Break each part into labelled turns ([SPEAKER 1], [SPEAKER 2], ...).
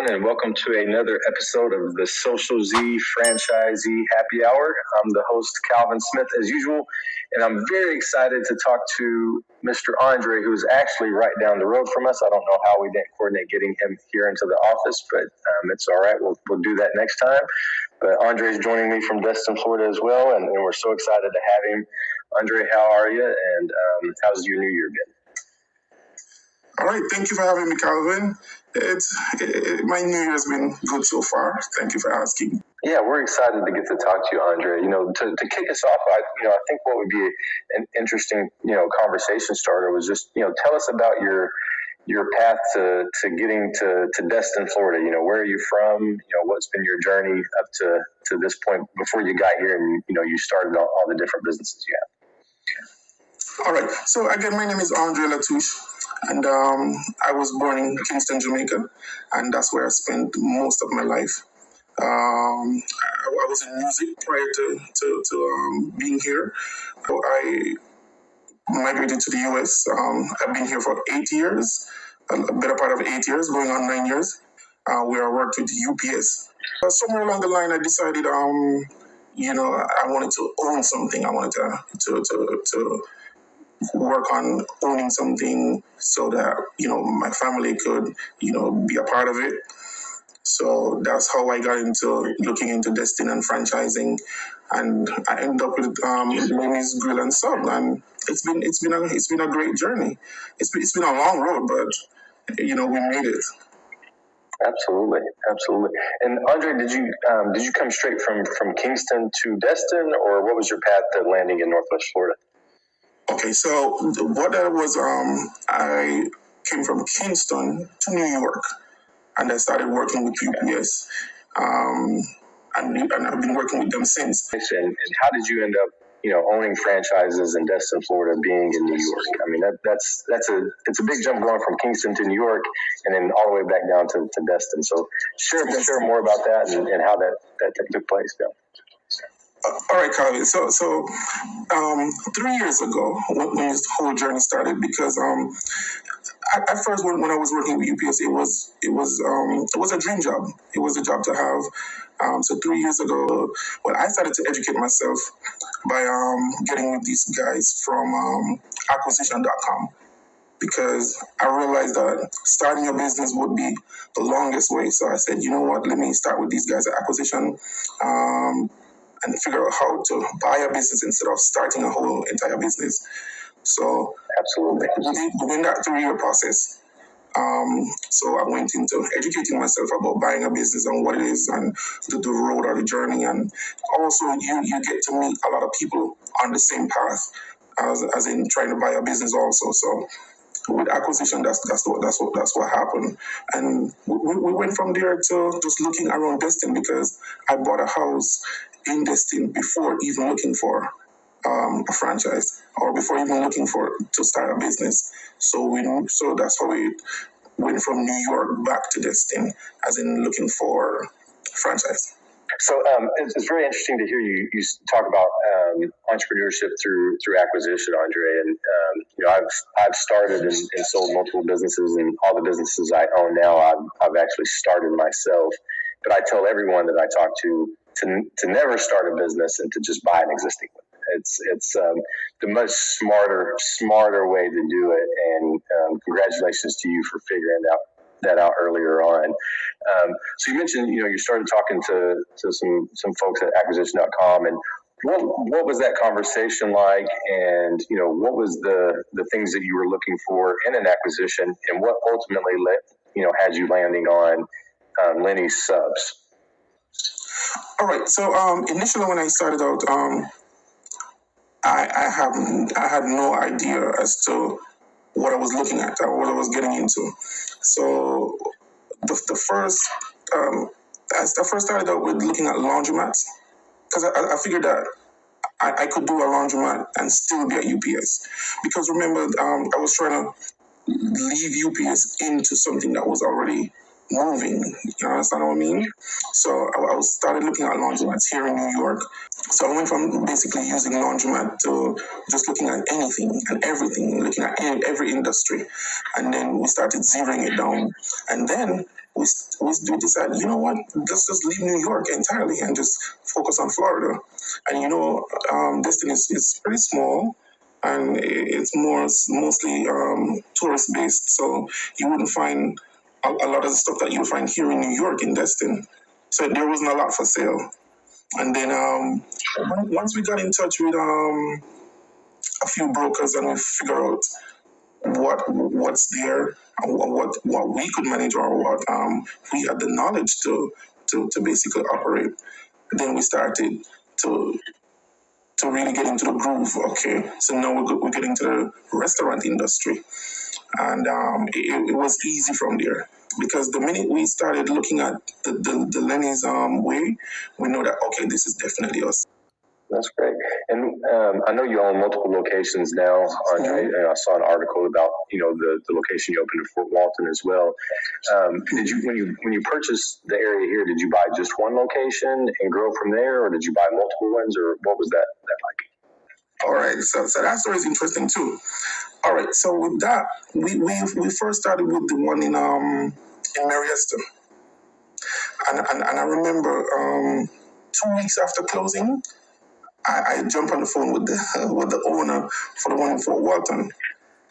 [SPEAKER 1] everyone, and welcome to another episode of the Social Z Franchisee Happy Hour. I'm the host, Calvin Smith, as usual, and I'm very excited to talk to Mr. Andre, who's actually right down the road from us. I don't know how we didn't coordinate getting him here into the office, but it's all right. We'll do that next time. But Andre is joining me from Destin, Florida as well, and we're so excited to have him. Andre, how are you, and how's your new year been?
[SPEAKER 2] All right, thank you for having me, Calvin. My New Year's been good so far. Thank you for asking.
[SPEAKER 1] Yeah, we're excited to get to talk to you, Andre. To kick us off, I think what would be an interesting, conversation starter was just, tell us about your path to getting to Destin, Florida. Where are you from? What's been your journey up to this point before you got here and, you started all the different businesses you have?
[SPEAKER 2] All right. So again, my name is Andre Latouche, and I was born in Kingston, Jamaica, and that's where I spent most of my life. I was in music prior to being here. So I migrated to the U.S. I've been here for 8 years, a better part of 8 years, going on 9 years, where I worked with UPS. Somewhere along the line, I decided, I wanted to own something. I wanted to work on owning something so that, my family could, be a part of it. So that's how I got into looking into Destin and franchising, and I ended up with Mimi's Grill and Sub, and it's been a great journey. It's been a long road, but we made it.
[SPEAKER 1] Absolutely. And Andre, did you come straight from Kingston to Destin, or what was your path to landing in Northwest Florida?
[SPEAKER 2] Okay, so what that was, I came from Kingston to New York, and I started working with UPS, and I've been working with them since.
[SPEAKER 1] And how did you end up, owning franchises in Destin, Florida, being in New York? I mean, it's a big jump going from Kingston to New York, and then all the way back down to Destin. So share more about that and how that took place. Yeah.
[SPEAKER 2] All right, Calvin. So 3 years ago, when this whole journey started, because at first when I was working with UPS, it was a dream job. It was a job to have. So 3 years ago, I started to educate myself by getting with these guys from acquisition.com, because I realized that starting a business would be the longest way. So I said, you know what? Let me start with these guys at Acquisition. And figure out how to buy a business instead of starting a whole entire business. So
[SPEAKER 1] absolutely,
[SPEAKER 2] within that 3-year process, so I went into educating myself about buying a business and what it is and the road or the journey, and also you get to meet a lot of people on the same path as in trying to buy a business also. So with Acquisition, that's what happened, and we went from there to just looking around Destin, because I bought a house in Destin before even looking for a franchise, or before even looking to start a business. So that's how we went from New York back to Destin, as in looking for franchise.
[SPEAKER 1] So it's very interesting to hear you talk about entrepreneurship through acquisition, Andre. And I've started and sold multiple businesses, and all the businesses I own now, I've actually started myself. But I tell everyone that I talk to never start a business and to just buy an existing one. It's the much smarter way to do it. And congratulations to you for figuring that out earlier on. So you mentioned, you started talking to some folks at acquisition.com, and what was that conversation like? And, what was the things that you were looking for in an acquisition, and what ultimately had you landing on Lenny's Subs?
[SPEAKER 2] All right. So initially when I started out, I had no idea as to what I was looking at or what I was getting into. So the first I first started out with looking at laundromats, because I figured that I could do a laundromat and still be at UPS. Because remember, I was trying to leave UPS into something that was already moving. You understand what I mean? So I started looking at laundromats here in New York. So I went from basically using laundromat to just looking at anything and everything, looking at every industry. And then we started zeroing it down. And then we decided, you know what, let's just leave New York entirely and just focus on Florida. And Destin is pretty small, and it's mostly tourist based. So you wouldn't find a lot of the stuff that you'll find here in New York in Destin. So there wasn't a lot for sale. And then once we got in touch with a few brokers and we figure out what's there and what we could manage or what we had the knowledge to basically operate, then we started to really get into the groove. Okay, so now we're getting to the restaurant industry, and it was easy from there. Because the minute we started looking at the Lenny's way, we know that, okay, this is definitely us.
[SPEAKER 1] That's great. And I know you own multiple locations now, Andre. And I saw an article about the location you opened in Fort Walton as well. Did you when you purchased the area here, did you buy just one location and grow from there, or did you buy multiple ones, or what was that like?
[SPEAKER 2] All right, so that story is interesting too. All right, so with that, we first started with the one in Mariester, and I remember 2 weeks after closing, I jumped on the phone with the owner for the one in Fort Walton.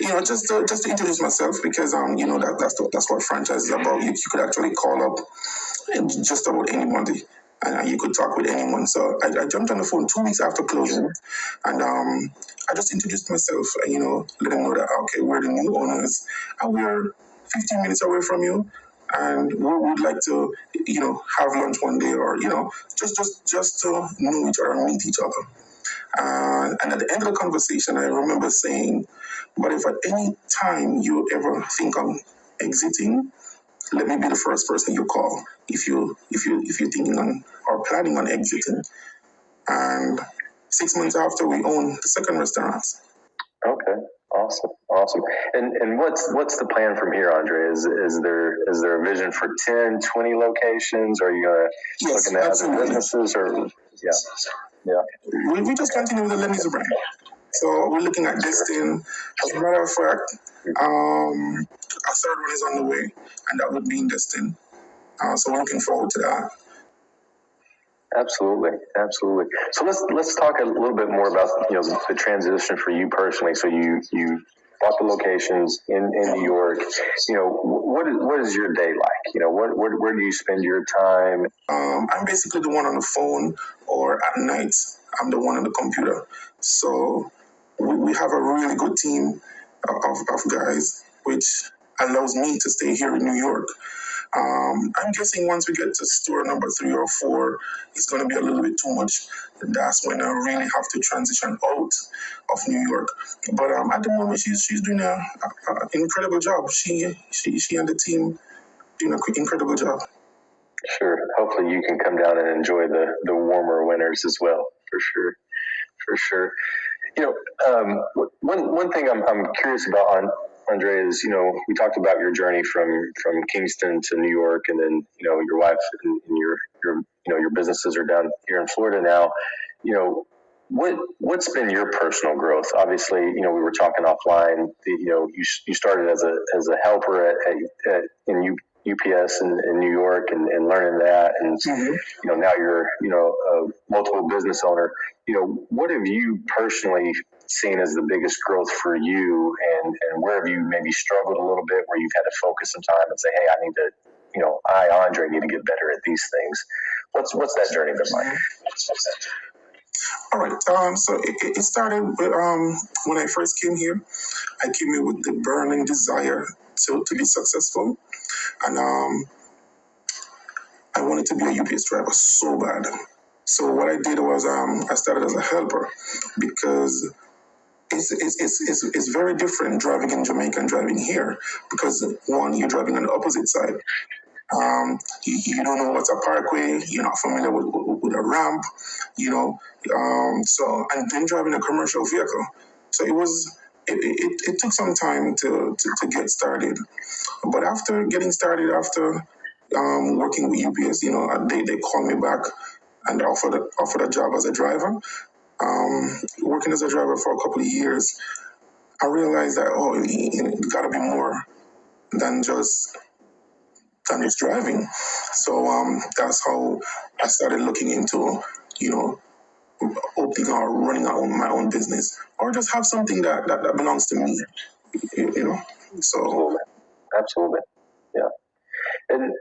[SPEAKER 2] Just to introduce myself, because that's what franchise is about. You could actually call up just about anybody, and you could talk with anyone. So I jumped on the phone 2 weeks after closing, and I just introduced myself, and let them know that, okay, we're the new owners, and we're 15 minutes away from you, and we would like to have lunch one day, or just to know each other and meet each other. And at the end of the conversation, I remember saying, but if at any time you ever think of exiting, let me be the first person you call if you're thinking on or planning on exiting. And 6 months after, we own the second restaurant.
[SPEAKER 1] Okay, awesome. And what's the plan from here, Andre? Is there a vision for 10, 20 locations? Are you gonna looking at other businesses, or yeah?
[SPEAKER 2] We just continue with the Lenny's brand. So we're looking at Destin. As a matter of fact, a third one is on the way, and that would be in Destin. So we're looking forward to that.
[SPEAKER 1] Absolutely. So let's talk a little bit more about the transition for you personally. So you bought the locations in New York. What is your day like? Where do you spend your time?
[SPEAKER 2] I'm basically the one on the phone, or at night I'm the one on the computer. So we have a really good team of guys, which allows me to stay here in New York. I'm guessing once we get to store number 3 or 4, it's going to be a little bit too much. That's when I really have to transition out of New York. But at the moment, she's doing an incredible job. She and the team doing an incredible job.
[SPEAKER 1] Sure. Hopefully you can come down and enjoy the warmer winters as well. For sure. One thing I'm curious about, Andre, is we talked about your journey from Kingston to New York, and then your wife and your businesses are down here in Florida now. What's been your personal growth? Obviously, we were talking offline. You started as a helper in UPS in New York and learning that, and now you're a multiple business owner. What have you personally seen as the biggest growth for you, and where have you maybe struggled a little bit, where you've had to focus some time and say, hey, I need to, Andre, need to get better at these things. What's that journey been like?
[SPEAKER 2] All right. So it started with, when I first came here. I came here with the burning desire to be successful, and I wanted to be a UPS driver so bad. So what I did was I started as a helper, because it's very different driving in Jamaica and driving here, because one, you're driving on the opposite side. You don't know what's a parkway. You're not familiar with a ramp. So, and then driving a commercial vehicle. So it took some time to get started. But after getting started, after working with UPS, they called me back and offered a job as a driver. Working as a driver for a couple of years, I realized that it got to be more than just driving. So that's how I started looking into, opening or running my own business, or just have something that belongs to me. So
[SPEAKER 1] Absolutely. Yeah. And,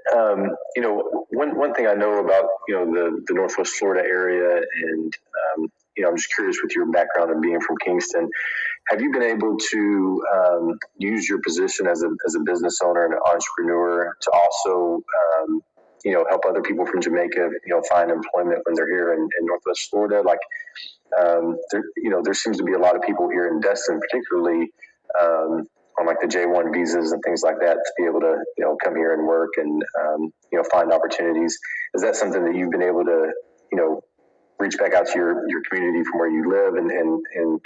[SPEAKER 1] one thing I know about, the Northwest Florida area, and, I'm just curious with your background and being from Kingston, have you been able to use your position as a business owner and an entrepreneur to also, help other people from Jamaica, find employment when they're here in Northwest Florida? Like, there seems to be a lot of people here in Destin, particularly, on like the J1 visas and things like that, to be able to, come here and work and, find opportunities. Is that something that you've been able to, reach back out to your community from where you live and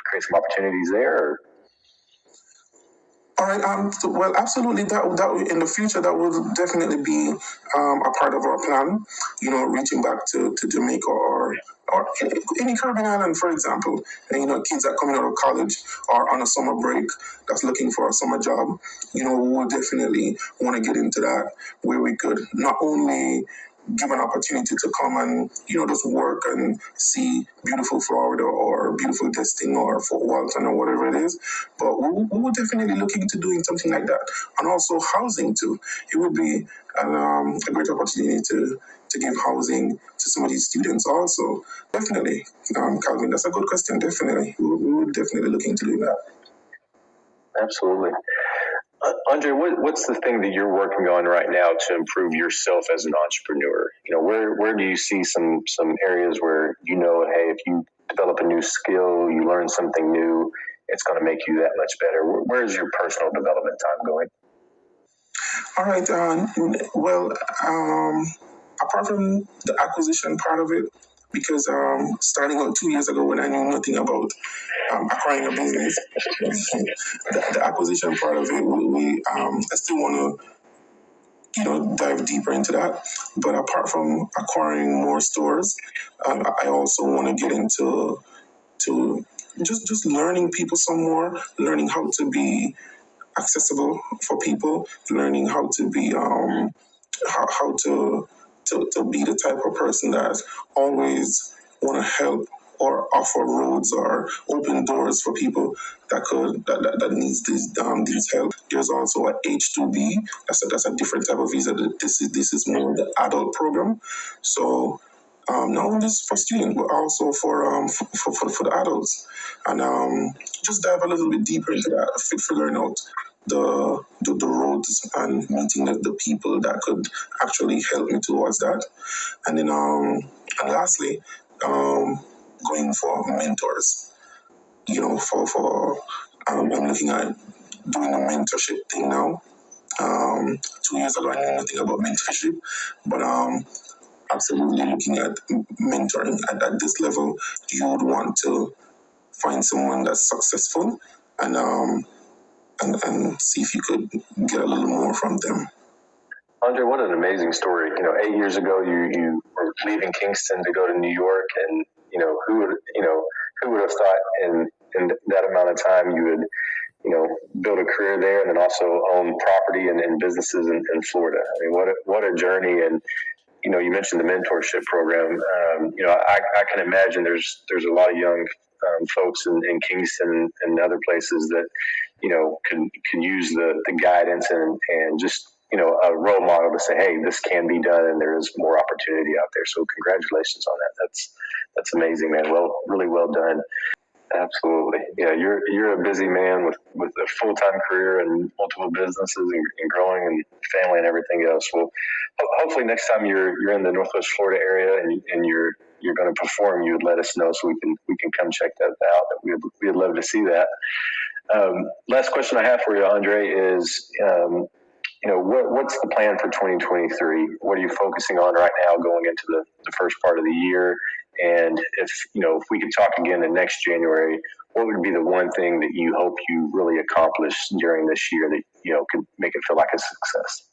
[SPEAKER 1] create some opportunities there? Or?
[SPEAKER 2] All right. Well, absolutely. That in the future, that will definitely be a part of our plan. Reaching back to Jamaica or any Caribbean island, for example. And, kids that coming out of college or on a summer break that's looking for a summer job. We will definitely want to get into that, where we could not only give an opportunity to come and just work and see beautiful Florida or beautiful Destin or Fort Walton or whatever it is, but we would definitely look into doing something like that. And also housing too. It would be a great opportunity to give housing to some of these students also. Definitely, Calvin, that's a good question. Definitely, we would definitely look into doing that.
[SPEAKER 1] Absolutely. Andre, what's the thing that you're working on right now to improve yourself as an entrepreneur? Where do you see some areas where, hey, if you develop a new skill, you learn something new, it's going to make you that much better? Where's your personal development time going?
[SPEAKER 2] All right. Well, apart from the acquisition part of it, because starting out 2 years ago when I knew nothing about acquiring a business, the acquisition part of it, I still want to dive deeper into that. But apart from acquiring more stores, I also want to get into just learning people some more, learning how to be accessible for people, learning how to be how to be the type of person that always want to help or offer roads or open doors for people that needs this help. There's also a H2B. That's a different type of visa. This is more the adult program. So not only for students but also for the adults, and just dive a little bit deeper into that, figuring out the roads and meeting the people that could actually help me towards that. And then and lastly, going for mentors. I'm looking at doing a mentorship thing now. 2 years ago, I knew nothing about mentorship, but absolutely looking at mentoring at this level. You would want to find someone that's successful and see if you could get a little more from them.
[SPEAKER 1] Andre, what an amazing story. 8 years ago, you were leaving Kingston to go to New York, and, who would have thought in that amount of time you would, build a career there and then also own property and businesses in Florida. I mean, what a journey. And, you mentioned the mentorship program. I can imagine there's a lot of young folks in Kingston and other places that, can use the guidance and just, a role model to say, hey, this can be done and there is more opportunity out there. So congratulations on that. That's amazing, man. Really well done. Absolutely. Yeah, you're a busy man with a full-time career and multiple businesses and growing and family and everything else. Well, hopefully next time you're in the Northwest Florida area and you're going to perform, you would let us know so we can come check that out. We'd love to see that. Last question I have for you, Andre, is what's the plan for 2023? What are you focusing on right now going into the first part of the year? And if we could talk again in next January, what would be the one thing that you hope you really accomplish during this year that, could make it feel like a success?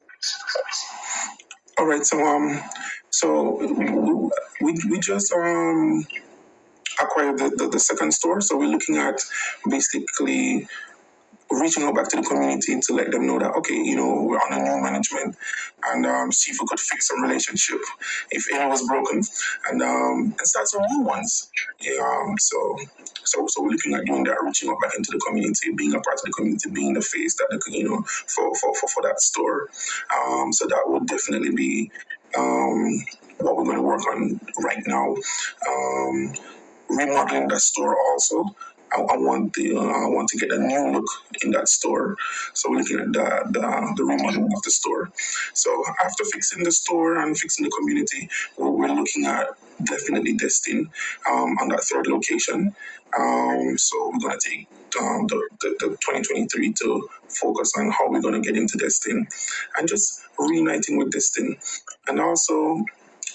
[SPEAKER 2] All right, so we just acquired the second store, so we're looking at basically reaching out back to the community to let them know that, okay, we're on a new management, and see if we could fix some relationship if any was broken, and start some new ones. Yeah, so we're looking at doing that, reaching out back into the community, being a part of the community, being the face that for that store. So that would definitely be what we're going to work on right now. Remodeling that store also. I want to get a new look in that store. So we're looking at the remodeling of the store. So after fixing the store and fixing the community, we're looking at definitely Destin on that third location. So we're gonna take the 2023 to focus on how we're gonna get into Destin and just reuniting with Destin, and also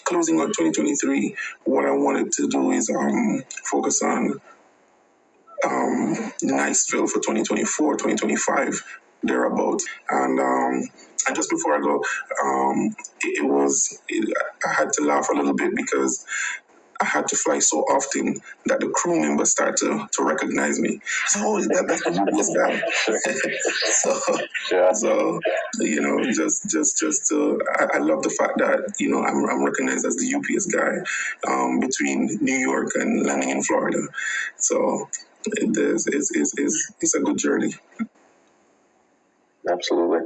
[SPEAKER 2] closing out 2023. What I wanted to do is focus on Niceville for 2024, 2025, thereabout. And just before I go, I had to laugh a little bit because I had to fly so often that the crew members start to recognize me. So, oh, that's the UPS guy. I love the fact that I'm recognized as the UPS guy between New York and landing in Florida. So it's a good journey.
[SPEAKER 1] Absolutely.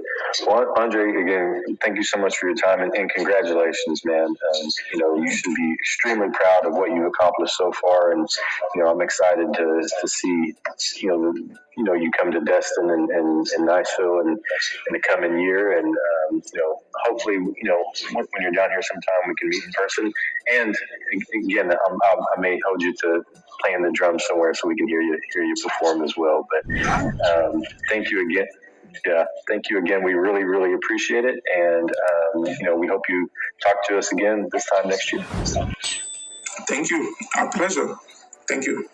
[SPEAKER 1] Well, Andre, again, thank you so much for your time and congratulations, man. You should be extremely proud of what you've accomplished so far, and I'm excited to see you come to Destin and Niceville in the coming year, and hopefully when you're down here sometime we can meet in person. And again, I may hold you to playing the drums somewhere so we can hear you perform as well. But thank you again. Yeah, thank you again. We really, really appreciate it. And, we hope you talk to us again this time next year.
[SPEAKER 2] Thank you. Our pleasure. Thank you.